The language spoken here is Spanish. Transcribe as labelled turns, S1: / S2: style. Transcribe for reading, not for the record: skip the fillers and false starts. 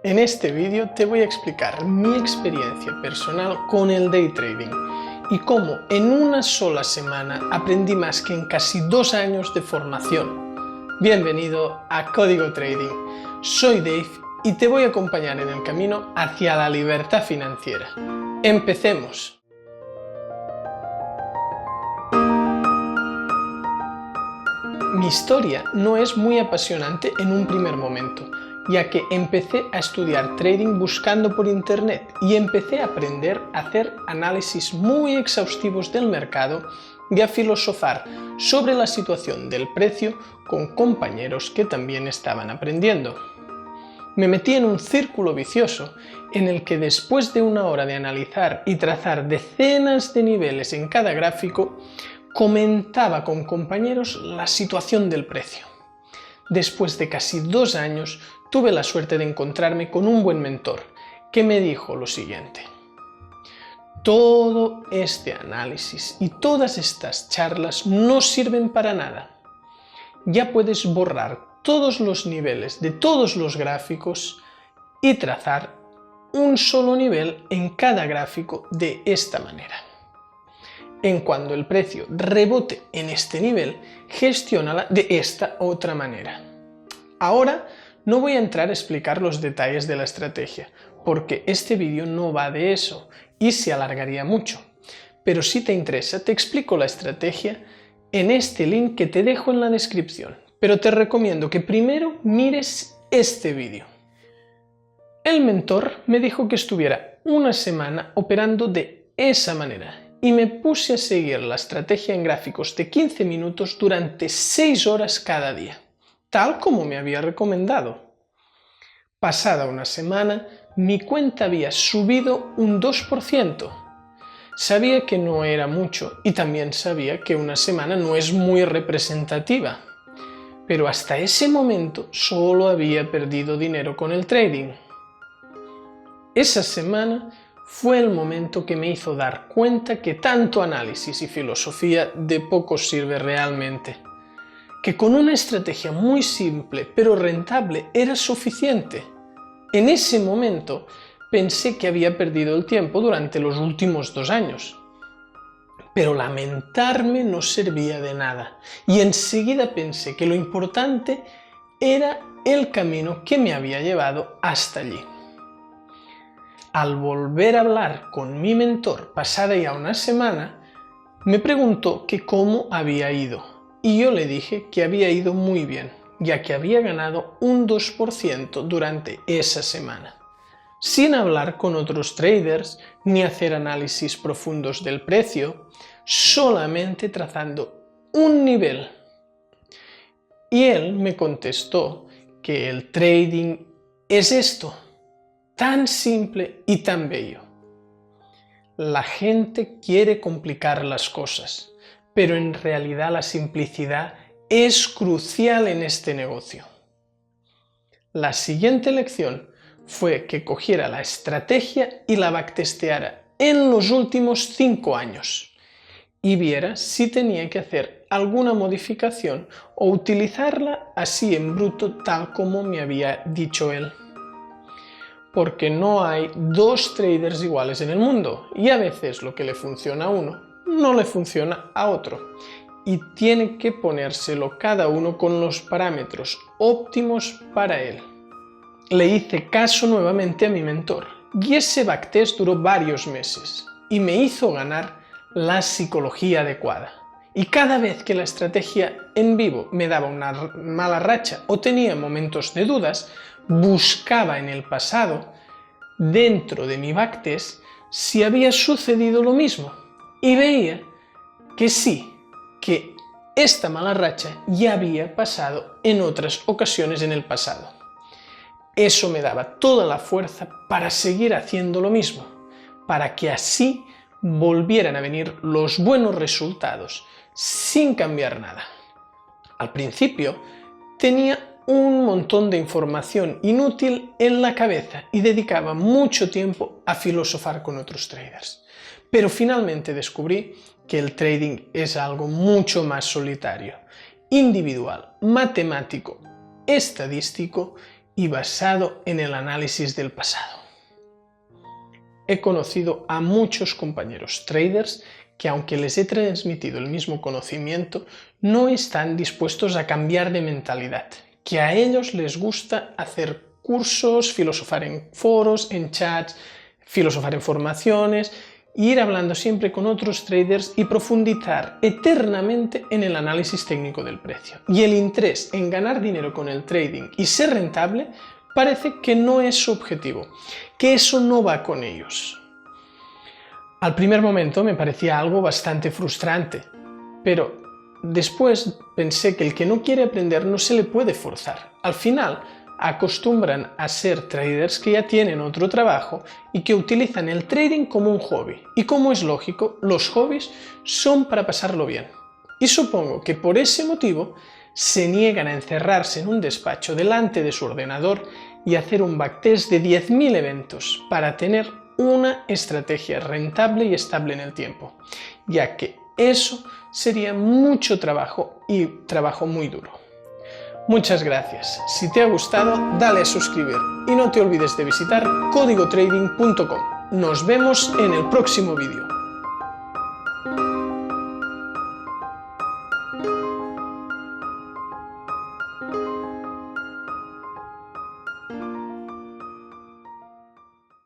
S1: En este vídeo te voy a explicar mi experiencia personal con el day trading y cómo en una sola semana aprendí más que en casi 2 años de formación. Bienvenido a Código Trading. Soy Dave y te voy a acompañar en el camino hacia la libertad financiera. ¡Empecemos! Mi historia no es muy apasionante en un primer momento, ya que empecé a estudiar trading buscando por internet y empecé a aprender a hacer análisis muy exhaustivos del mercado y a filosofar sobre la situación del precio con compañeros que también estaban aprendiendo. Me metí en un círculo vicioso en el que después de una hora de analizar y trazar decenas de niveles en cada gráfico, comentaba con compañeros la situación del precio. Después de casi 2 años, tuve la suerte de encontrarme con un buen mentor, que me dijo lo siguiente: todo este análisis y todas estas charlas no sirven para nada. Ya puedes borrar todos los niveles de todos los gráficos y trazar un solo nivel en cada gráfico de esta manera. En cuanto el precio rebote en este nivel, gestiónala de esta otra manera. Ahora no voy a entrar a explicar los detalles de la estrategia, porque este vídeo no va de eso y se alargaría mucho. Pero si te interesa, te explico la estrategia en este link que te dejo en la descripción. Pero te recomiendo que primero mires este vídeo. El mentor me dijo que estuviera una semana operando de esa manera y me puse a seguir la estrategia en gráficos de 15 minutos durante 6 horas cada día, tal como me había recomendado. Pasada una semana, mi cuenta había subido un 2%. Sabía que no era mucho y también sabía que una semana no es muy representativa. Pero hasta ese momento solo había perdido dinero con el trading. Esa semana fue el momento que me hizo dar cuenta que tanto análisis y filosofía de poco sirve realmente. Que con una estrategia muy simple pero rentable era suficiente. En ese momento pensé que había perdido el tiempo durante los últimos 2 años. Pero lamentarme no servía de nada y enseguida pensé que lo importante era el camino que me había llevado hasta allí. Al volver a hablar con mi mentor pasada ya una semana, me preguntó que cómo había ido y yo le dije que había ido muy bien, ya que había ganado un 2% durante esa semana, sin hablar con otros traders ni hacer análisis profundos del precio, solamente trazando un nivel. Y él me contestó que el trading es esto, tan simple y tan bello. La gente quiere complicar las cosas, pero en realidad la simplicidad es crucial en este negocio. La siguiente lección fue que cogiera la estrategia y la backtesteara en los últimos 5 años y viera si tenía que hacer alguna modificación o utilizarla así en bruto tal como me había dicho él. Porque no hay 2 traders iguales en el mundo y a veces lo que le funciona a uno no le funciona a otro y tiene que ponérselo cada uno con los parámetros óptimos para él. Le hice caso nuevamente a mi mentor y ese backtest duró varios meses y me hizo ganar la psicología adecuada. Y cada vez que la estrategia en vivo me daba una mala racha o tenía momentos de dudas, buscaba en el pasado, dentro de mi backtest, si había sucedido lo mismo. Y veía que sí, que esta mala racha ya había pasado en otras ocasiones en el pasado. Eso me daba toda la fuerza para seguir haciendo lo mismo, para que así volvieran a venir los buenos resultados sin cambiar nada. Al principio tenía un montón de información inútil en la cabeza y dedicaba mucho tiempo a filosofar con otros traders. Pero finalmente descubrí que el trading es algo mucho más solitario, individual, matemático, estadístico y basado en el análisis del pasado. He conocido a muchos compañeros traders que, aunque les he transmitido el mismo conocimiento, no están dispuestos a cambiar de mentalidad, que a ellos les gusta hacer cursos, filosofar en foros, en chats, filosofar en formaciones, ir hablando siempre con otros traders y profundizar eternamente en el análisis técnico del precio. Y el interés en ganar dinero con el trading y ser rentable parece que no es su objetivo, que eso no va con ellos. Al primer momento me parecía algo bastante frustrante, pero después pensé que el que no quiere aprender no se le puede forzar. Al final, acostumbran a ser traders que ya tienen otro trabajo y que utilizan el trading como un hobby. Y como es lógico, los hobbies son para pasarlo bien. Y supongo que por ese motivo se niegan a encerrarse en un despacho delante de su ordenador y hacer un backtest de 10.000 eventos para tener una estrategia rentable y estable en el tiempo, ya que eso sería mucho trabajo y trabajo muy duro. Muchas gracias. Si te ha gustado, dale a suscribir y no te olvides de visitar códigotrading.com. Nos vemos en el próximo vídeo.